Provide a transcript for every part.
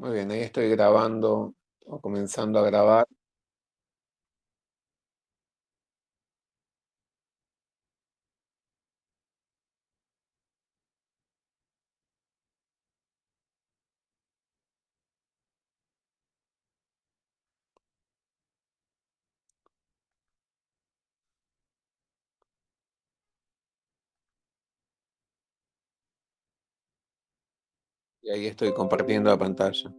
Muy bien, ahí estoy grabando o comenzando a grabar. Y ahí estoy compartiendo la pantalla.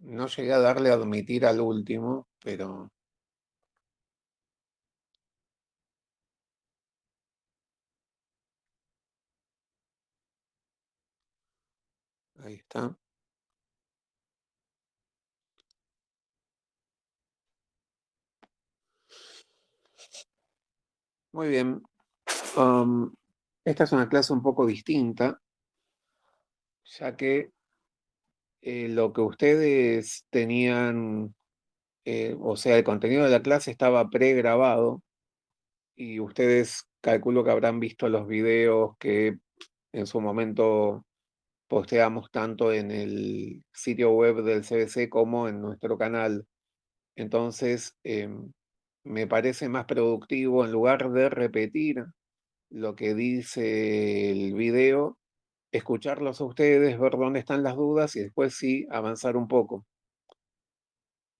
No llegué a darle a admitir al último, pero ahí está. Muy bien. Um, Esta es una clase un poco distinta, ya que lo que ustedes tenían, o sea, el contenido de la clase estaba pregrabado y ustedes calculo que habrán visto los videos que en su momento posteamos tanto en el sitio web del CBC como en nuestro canal. Entonces, me parece más productivo, en lugar de repetir lo que dice el video, escucharlos a ustedes, ver dónde están las dudas y después sí avanzar un poco.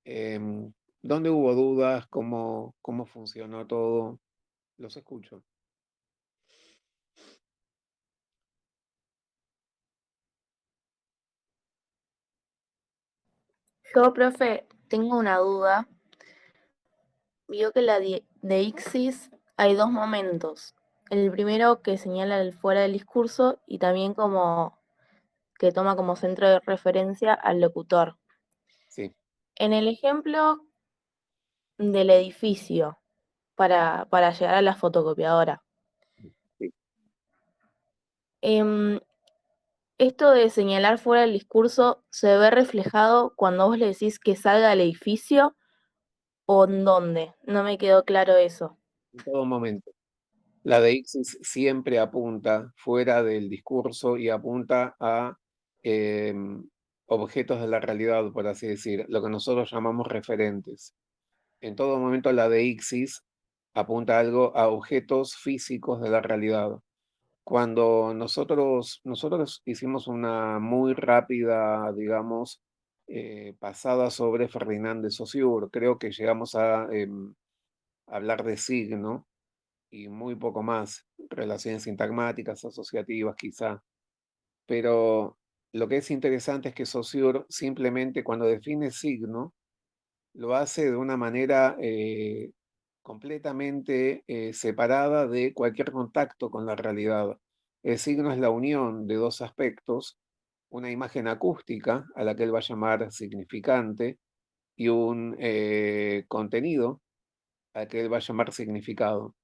¿Dónde hubo dudas? ¿Cómo funcionó todo? Los escucho. Yo, profe, tengo una duda. Vio que de Ixis hay dos momentos. El primero que señala el fuera del discurso y también como que toma como centro de referencia al locutor. Sí, En el ejemplo del edificio para llegar a la fotocopiadora, sí. em, esto de señalar fuera del discurso se ve reflejado cuando vos le decís que salga del edificio o en dónde. No me quedó claro eso. En todo momento. La de Ixis siempre apunta fuera del discurso y apunta a objetos de la realidad, por así decir, lo que nosotros llamamos referentes. En todo momento la de Ixis apunta algo a objetos físicos de la realidad. Cuando nosotros hicimos una muy rápida, digamos, pasada sobre Ferdinand de Saussure, creo que llegamos a hablar de signo y muy poco más, relaciones sintagmáticas, asociativas quizá. Pero lo que es interesante es que Saussure simplemente cuando define signo, lo hace de una manera completamente separada de cualquier contacto con la realidad. El signo es la unión de dos aspectos, una imagen acústica, a la que él va a llamar significante, y un contenido, al que él va a llamar significado.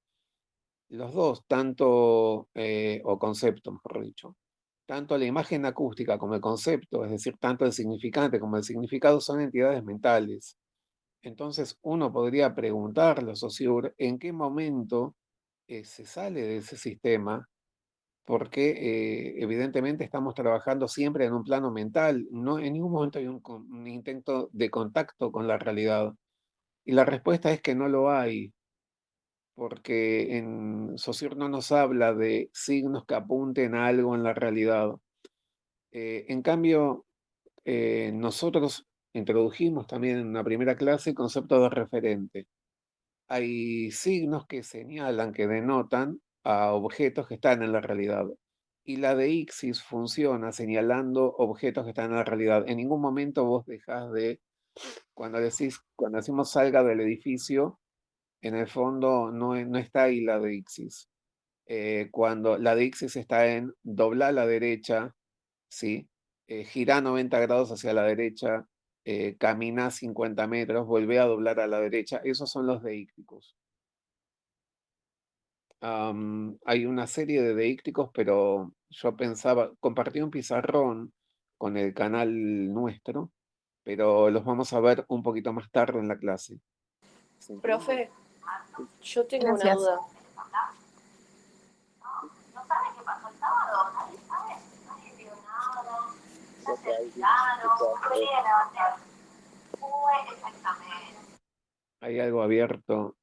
Los dos, o concepto, mejor dicho, tanto la imagen acústica como el concepto, es decir, tanto el significante como el significado, son entidades mentales. Entonces uno podría preguntarle a Saussure en qué momento se sale de ese sistema, porque evidentemente estamos trabajando siempre en un plano mental, no en ningún momento hay un intento de contacto con la realidad. Y la respuesta es que no lo hay, porque en Saussure no nos habla de signos que apunten a algo en la realidad. En cambio, nosotros introdujimos también en una primera clase el concepto de referente. Hay signos que señalan, que denotan a objetos que están en la realidad. Y la de Ixis funciona señalando objetos que están en la realidad. En ningún momento vos dejás de, cuando decimos salga del edificio, en el fondo no está ahí la de Ixis. Cuando la de Ixis está en doblar a la derecha, ¿sí? Gira 90 grados hacia la derecha, camina 50 metros, vuelve a doblar a la derecha. Esos son los deícticos. Hay una serie de deícticos, pero yo pensaba, compartí un pizarrón con el canal nuestro pero los vamos a ver un poquito más tarde en la clase. ¿Se entiende? Profe, yo tengo una Gracias. duda. Hay algo abierto.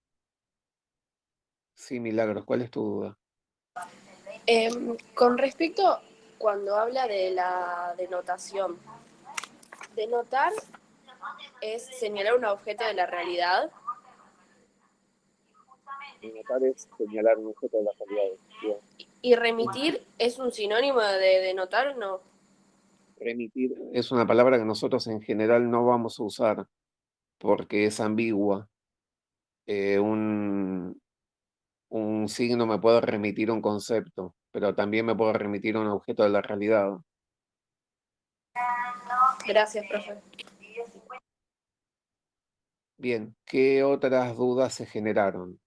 Sí, Milagros, ¿cuál es tu duda? Con respecto cuando habla de la denotación, denotar es señalar un objeto de la realidad. Denotar es señalar un objeto de la realidad. Bien. Y remitir es un sinónimo de denotar, ¿o no? Remitir es una palabra que nosotros en general no vamos a usar porque es ambigua. Eh, un, un signo me puede remitir un concepto, pero también me puede remitir un objeto de la realidad. Gracias, profe. Bien, ¿qué otras dudas se generaron?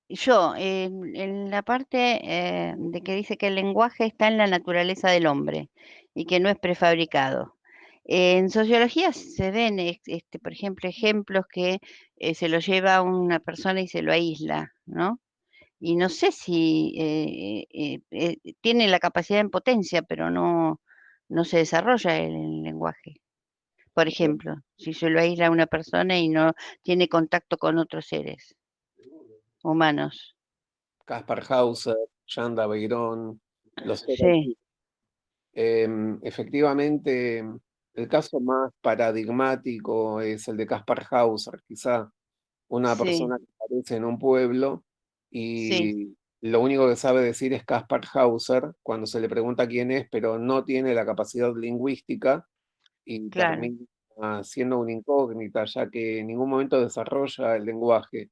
Yo, en la parte de que dice que el lenguaje está en la naturaleza del hombre y que no es prefabricado. En sociología se ven, por ejemplo, ejemplos que se lo lleva una persona y se lo aísla, ¿no? Y no sé si tiene la capacidad en potencia, pero no se desarrolla el lenguaje. Por Bien, ejemplo, si se lo aísla a una persona y no tiene contacto con otros seres humanos. Kaspar Hauser, Yanda Beirón, los Sí, efectivamente, el caso más paradigmático es el de Kaspar Hauser, quizá una sí, persona que aparece en un pueblo sí, y lo único que sabe decir es Kaspar Hauser cuando se le pregunta quién es, pero no tiene la capacidad lingüística y claro, termina siendo una incógnita, ya que en ningún momento desarrolla el lenguaje.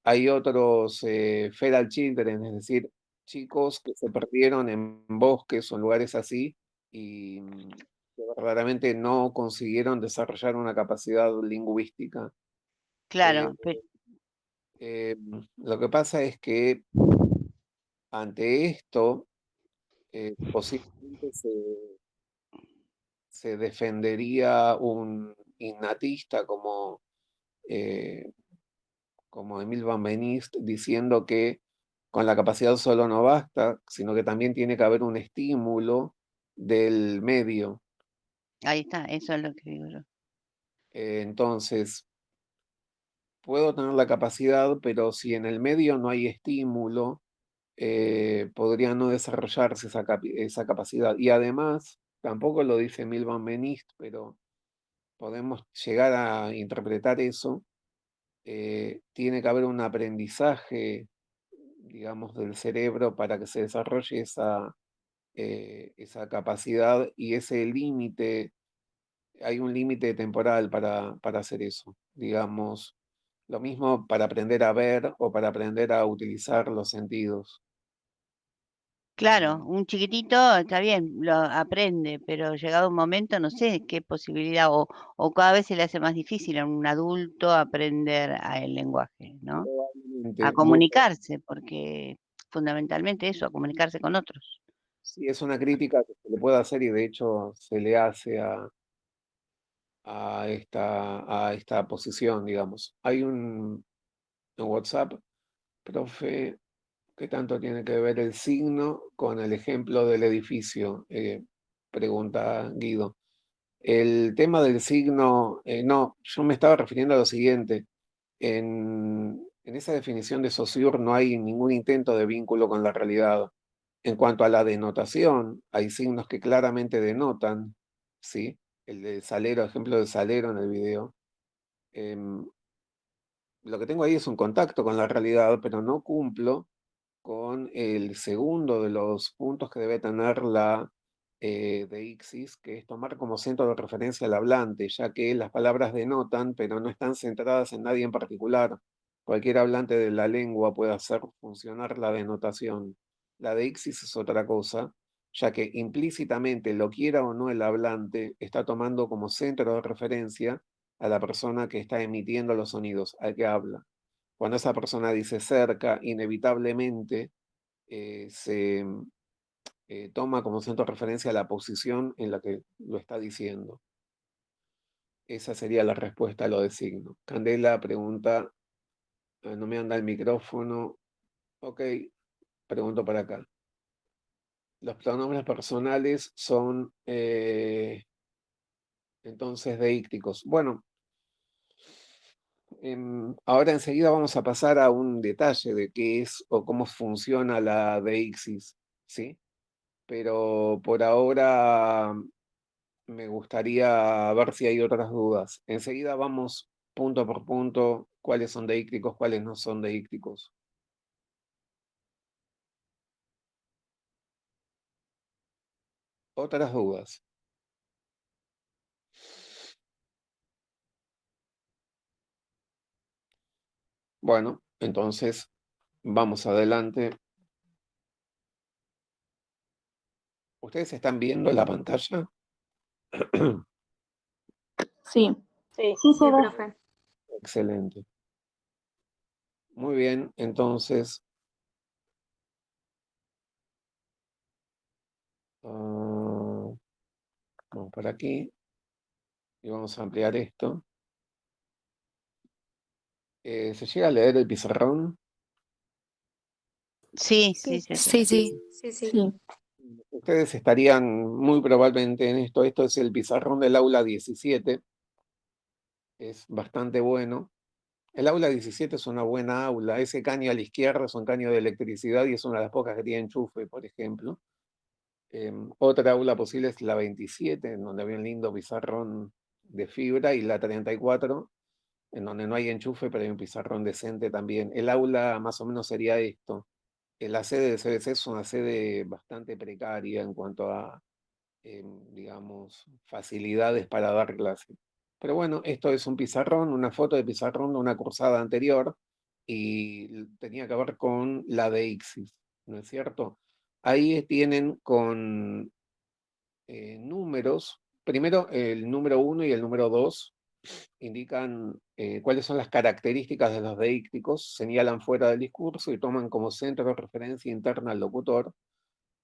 Hay otros feral children, es decir, chicos que se perdieron en bosques o en lugares así y que verdaderamente no consiguieron desarrollar una capacidad lingüística. Eh, claro, eh, lo que pasa es que ante esto, posiblemente se defendería un innatista eh, como Emil Van Benist diciendo que con la capacidad solo no basta, sino que también tiene que haber un estímulo del medio. ahí está, eso es lo que digo yo. Entonces, puedo tener la capacidad, pero si en el medio no hay estímulo, podría no desarrollarse esa capacidad. Y además, tampoco lo dice Milvan Benist, pero podemos llegar a interpretar eso. Tiene que haber un aprendizaje, digamos, del cerebro para que se desarrolle esa capacidad y ese límite, hay un límite temporal para hacer eso, digamos. Lo mismo para aprender a ver o para aprender a utilizar los sentidos. Claro, un chiquitito está bien, lo aprende, pero llegado un momento no sé qué posibilidad o cada vez se le hace más difícil a un adulto aprender el lenguaje, ¿no? A Probablemente, comunicarse, porque fundamentalmente eso, a comunicarse con otros. sí, es una crítica que se le puede hacer y de hecho se le hace a esta posición, digamos. Hay en WhatsApp, profe, ¿qué tanto tiene que ver el signo con el ejemplo del edificio? Pregunta Guido. El tema del signo, no, yo me estaba refiriendo a lo siguiente. En esa definición de Saussure no hay ningún intento de vínculo con la realidad. En cuanto a la denotación, hay signos que claramente denotan, ¿sí? El de Salero, ejemplo de Salero en el video. Em, lo que tengo ahí es un contacto con la realidad, pero no cumplo con el segundo de los puntos que debe tener la deixis, que es tomar como centro de referencia al hablante, ya que las palabras denotan, pero no están centradas en nadie en particular. Cualquier hablante de la lengua puede hacer funcionar la denotación. La deixis es otra cosa, ya que implícitamente, lo quiera o no el hablante, está tomando como centro de referencia a la persona que está emitiendo los sonidos, al que habla. Cuando esa persona dice cerca, inevitablemente se toma como centro de referencia la posición en la que lo está diciendo. Esa sería la respuesta a lo de signo. Candela pregunta, no me anda el micrófono. Ok, pregunto para acá. Los pronombres personales son entonces deícticos. Bueno, ahora enseguida vamos a pasar a un detalle de qué es o cómo funciona la deixis, ¿sí? Pero por ahora me gustaría ver si hay otras dudas. Enseguida vamos punto por punto, cuáles son deícticos, cuáles no son deícticos. Otras dudas. Bueno, entonces vamos adelante. ¿Ustedes están viendo la pantalla? Sí. Sí, Sí, sí, profe. profe. Excelente. Muy bien, entonces vamos por aquí y vamos a ampliar esto. ¿Se llega a leer el pizarrón? Sí, sí, sí. Sí, sí. Sí, sí. Sí. Ustedes estarían muy probablemente en esto. Esto es el pizarrón del aula 17. Es bastante bueno. El aula 17 es una buena aula. Ese caño a la izquierda es un caño de electricidad y es una de las pocas que tiene enchufe, por ejemplo. Otra aula posible es la 27, en donde había un lindo pizarrón de fibra, y la 34, en donde no hay enchufe, pero hay un pizarrón decente también. El aula más o menos sería esto. La sede de CBC es una sede bastante precaria en cuanto a, digamos, facilidades para dar clase. Pero bueno, esto es un pizarrón, una foto de pizarrón de una cursada anterior, y tenía que ver con la de ICSIS, ¿no es cierto? Ahí tienen con números. Primero, el número 1 y el número 2 indican cuáles son las características de los deícticos, señalan fuera del discurso y toman como centro de referencia interna al locutor.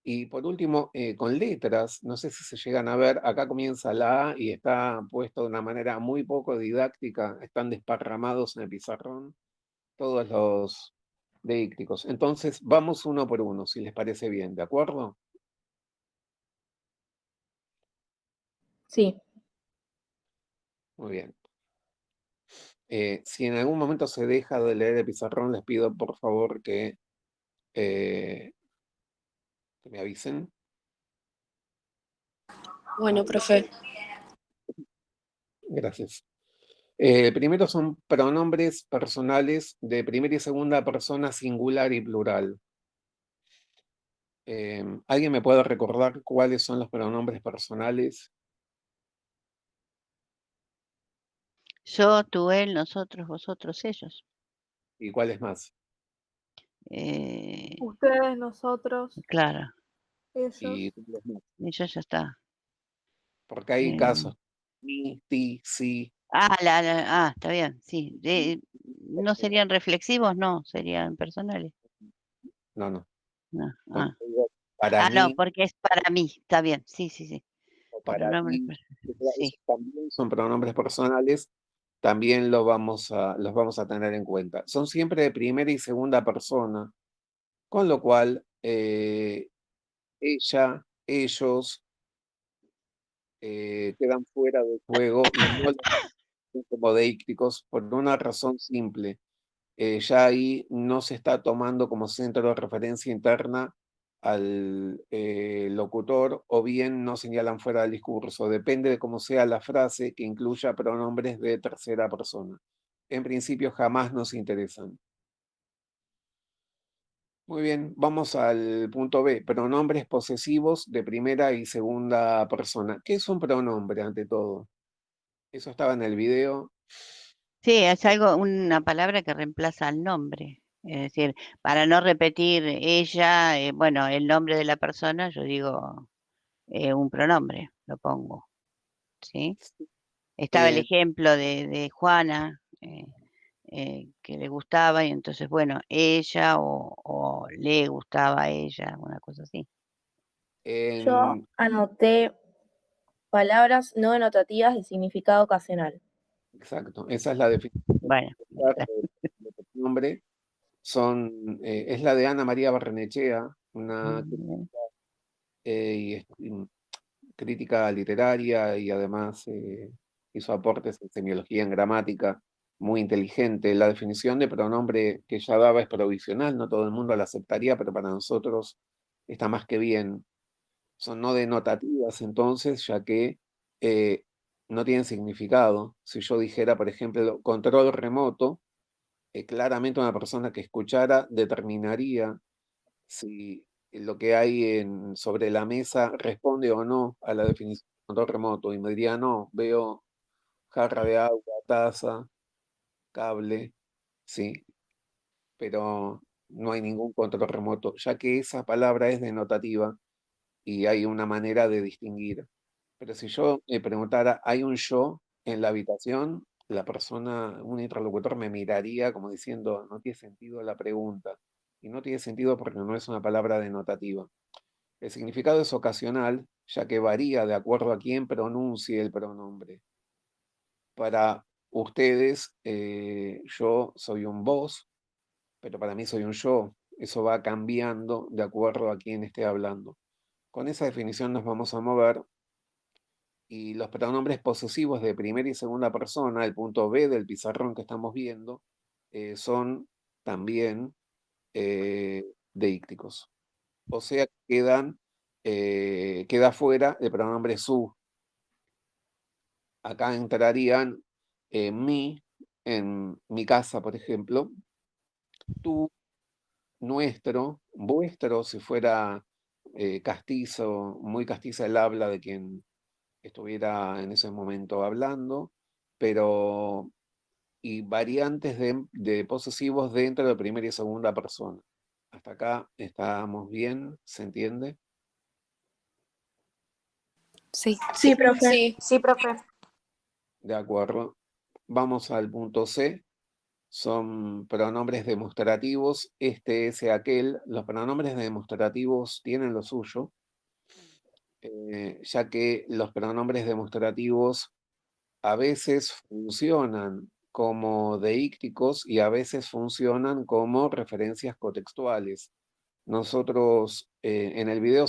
Y por último, con letras, no sé si se llegan a ver, acá comienza la A y está puesto de una manera muy poco didáctica, están desparramados en el pizarrón todos los deícticos. Entonces, vamos uno por uno, si les parece bien, ¿de acuerdo? Sí. Muy bien. Si en algún momento se deja de leer el pizarrón, les pido por favor que me avisen. Bueno, profe. Gracias. Primero son pronombres personales de primera y segunda persona singular y plural. ¿Alguien me puede recordar cuáles son los pronombres personales? Yo, tú, él, nosotros, vosotros, ellos. ¿Y cuáles más? Ustedes, nosotros, Claro, ellos. Y cuáles más? ellos ya está. Porque hay Eh, casos. Mi, ti, si. Está bien, sí. ¿No serían reflexivos? No, serían personales. No. No. Cuando digo para No, mí porque es para mí. Está bien, sí, sí, sí. o para Pronombres ti, personales. esos Sí. también son pronombres personales, también los vamos a tener en cuenta. Son siempre de primera y segunda persona, con lo cual ella, ellos quedan fuera del juego y no los ven como deícticos por una razón simple. Ya ahí no se está tomando como centro de referencia interna al locutor, o bien no señalan fuera del discurso. Depende de cómo sea la frase que incluya pronombres de tercera persona. En principio jamás nos interesan. Muy bien, vamos al punto B, pronombres posesivos de primera y segunda persona. ¿Qué es un pronombre ante todo? Eso estaba en el video. Sí, es una palabra que reemplaza al nombre. Es decir, para no repetir ella, bueno, el nombre de la persona, yo digo un pronombre, lo pongo. ¿Sí? Estaba el Eh, ejemplo de Juana, que le gustaba y entonces, bueno, ella o le gustaba a ella, una cosa así. Yo anoté palabras no denotativas de significado ocasional. Exacto, esa es la definición Bueno, de pronombre. Es la de Ana María Barrenechea, una crítica literaria y además hizo aportes en semiología, en gramática, muy inteligente. La definición de pronombre que ella daba es provisional, no todo el mundo la aceptaría, pero para nosotros está más que bien. Son no denotativas entonces, ya que no tienen significado. Si yo dijera, por ejemplo, control remoto, claramente una persona que escuchara determinaría si lo que hay sobre la mesa responde o no a la definición de control remoto. Y me diría, no, veo jarra de agua, taza, cable, sí, pero no hay ningún control remoto, ya que esa palabra es denotativa y hay una manera de distinguir. Pero si yo me preguntara, ¿hay un yo en la habitación? La persona, un interlocutor me miraría como diciendo, no tiene sentido la pregunta. Y no tiene sentido porque no es una palabra denotativa. El significado es ocasional, ya que varía de acuerdo a quién pronuncie el pronombre. Para ustedes, yo soy un vos, pero para mí soy un yo. Eso va cambiando de acuerdo a quién esté hablando. Con esa definición nos vamos a mover y los pronombres posesivos de primera y segunda persona, el punto B del pizarrón que estamos viendo, son también deícticos. O sea, queda fuera el pronombre su. Acá entrarían mi, en mi casa, por ejemplo, tú, nuestro, vuestro, si fuera castizo, muy castiza el habla de quien estuviera en ese momento hablando, pero y variantes de posesivos dentro de primera y segunda persona. Hasta acá estamos bien, ¿se entiende? Sí. Sí, profe. Sí. Sí, profe. De acuerdo. Vamos al punto C. Son pronombres demostrativos, este, ese, aquel. Los pronombres demostrativos tienen lo suyo, ya que los pronombres demostrativos a veces funcionan como deícticos y a veces funcionan como referencias cotextuales. Nosotros en el video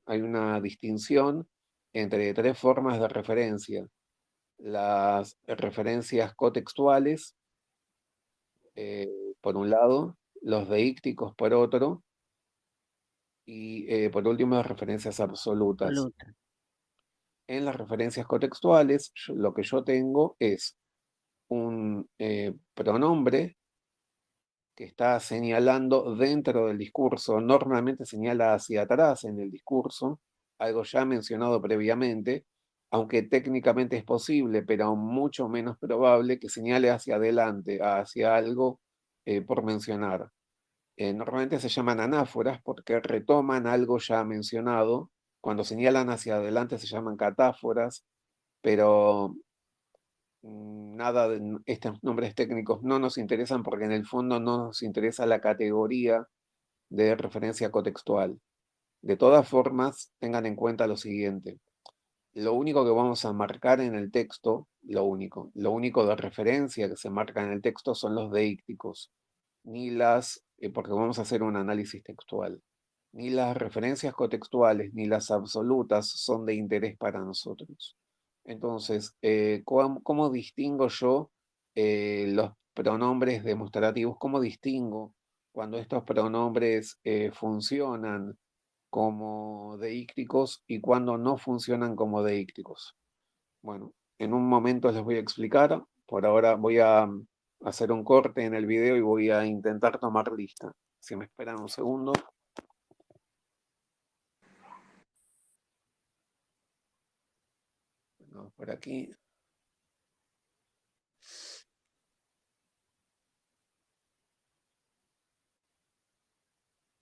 hay una distinción entre tres formas de referencia. Las referencias cotextuales, por un lado, los deícticos por otro, y por último las referencias absolutas. absoluta. En las referencias cotextuales, lo que yo tengo es un pronombre que está señalando dentro del discurso, normalmente señala hacia atrás en el discurso, algo ya mencionado previamente, aunque técnicamente es posible, pero mucho menos probable que señale hacia adelante, hacia algo por mencionar. Normalmente se llaman anáforas porque retoman algo ya mencionado. Cuando señalan hacia adelante se llaman catáforas, pero nada de estos nombres técnicos no nos interesan porque en el fondo no nos interesa la categoría de referencia cotextual. De todas formas, tengan en cuenta lo siguiente. Lo único que vamos a marcar en el texto, lo único de referencia que se marca en el texto son los deícticos, porque vamos a hacer un análisis textual. Ni las referencias cotextuales ni las absolutas son de interés para nosotros. Entonces, ¿cómo distingo yo los pronombres demostrativos? ¿Cómo distingo cuando estos pronombres funcionan como deícticos y cuando no funcionan como deícticos? Bueno, en un momento les voy a explicar. Por ahora voy a hacer un corte en el video y voy a intentar tomar lista. Si me esperan un segundo. Bueno, por aquí.